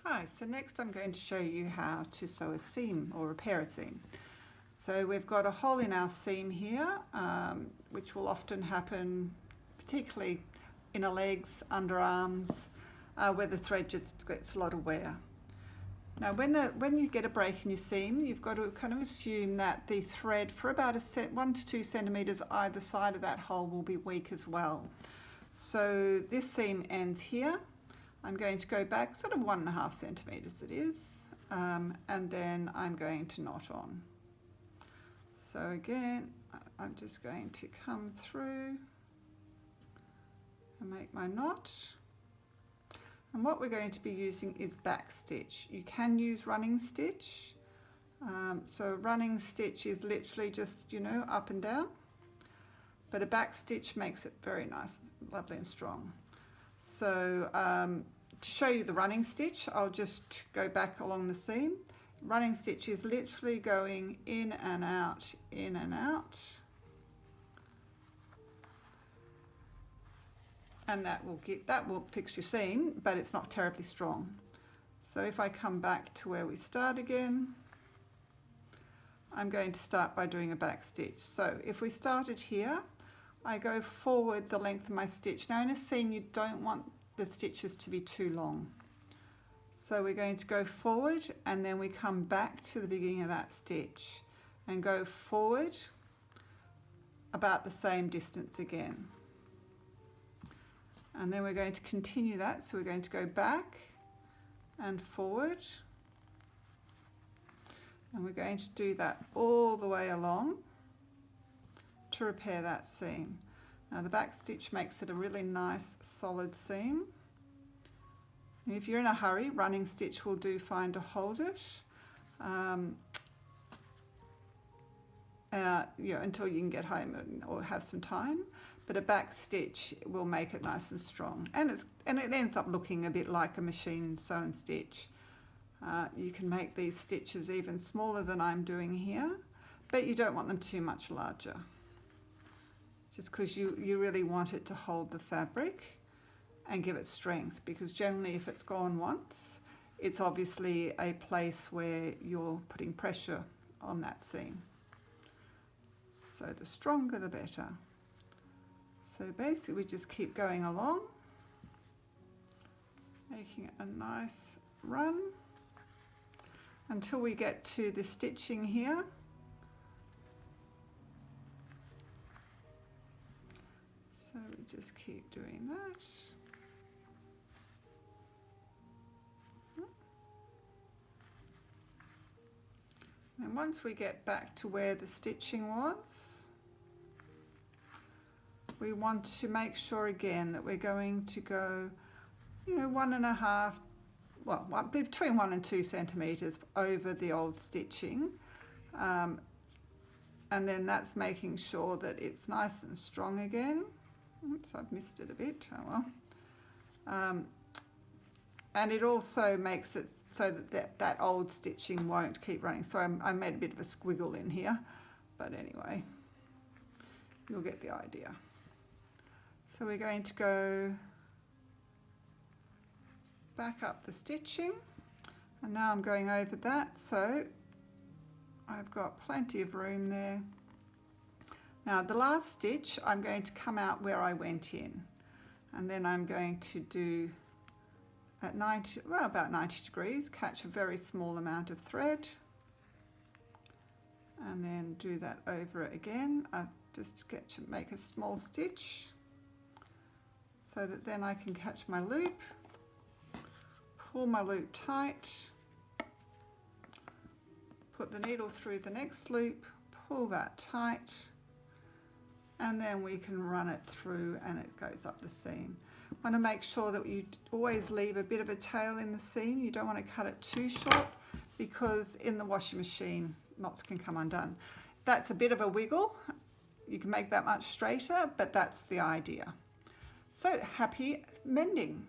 Hi, so next I'm going to show you how to sew a seam or repair a seam. So we've got a hole in our seam here, which will often happen particularly inner legs, underarms, where the thread just gets a lot of wear. Now when you get a break in your seam, you've got to kind of assume that the thread for about 1 to 2 centimetres either side of that hole will be weak as well. So this seam ends here. I'm going to go back sort of 1.5 centimetres it is, and then I'm going to knot on. So again, I'm just going to come through and make my knot. And what we're going to be using is back stitch. You can use running stitch. So running stitch is literally just, up and down. But a back stitch makes it very nice, lovely and strong. So to show you the running stitch, I'll just go back along the seam. Running stitch is literally going in and out, in and out. And that will fix your seam, but it's not terribly strong. So if I come back to where we start again, I'm going to start by doing a back stitch. So if we started here, I go forward the length of my stitch. Now in a seam, you don't want the stitches to be too long. So we're going to go forward and then we come back to the beginning of that stitch and go forward about the same distance again. And then we're going to continue that. So we're going to go back and forward. And we're going to do that all the way along to repair that seam. Now the back stitch makes it a really nice solid seam. And if you're in a hurry, running stitch will do fine to hold it until you can get home or have some time. But a back stitch will make it nice and strong, and it ends up looking a bit like a machine sewn stitch. You can make these stitches even smaller than I'm doing here, but you don't want them too much larger, just because you really want it to hold the fabric and give it strength, because generally if it's gone once, it's obviously a place where you're putting pressure on that seam. So the stronger the better. So basically we just keep going along, making it a nice run until we get to the stitching here. So we just keep doing that. And once we get back to where the stitching was, we want to make sure again that we're going to go, 1.5, between 1 and 2 centimetres over the old stitching. And then that's making sure that it's nice and strong again. Oops, I've missed it a bit, oh well. And it also makes it so that old stitching won't keep running. So I made a bit of a squiggle in here, but anyway, you'll get the idea. So we're going to go back up the stitching, and now I'm going over that, so I've got plenty of room there. Now the last stitch, I'm going to come out where I went in, and then I'm going to do at about 90 degrees, catch a very small amount of thread, and then do that over it again. I just make a small stitch so that then I can catch my loop, pull my loop tight, put the needle through the next loop, pull that tight, and then we can run it through and it goes up the seam. Want to make sure that you always leave a bit of a tail in the seam. You don't want to cut it too short, because in the washing machine knots can come undone. That's a bit of a wiggle. You can make that much straighter, but that's the idea. So happy mending.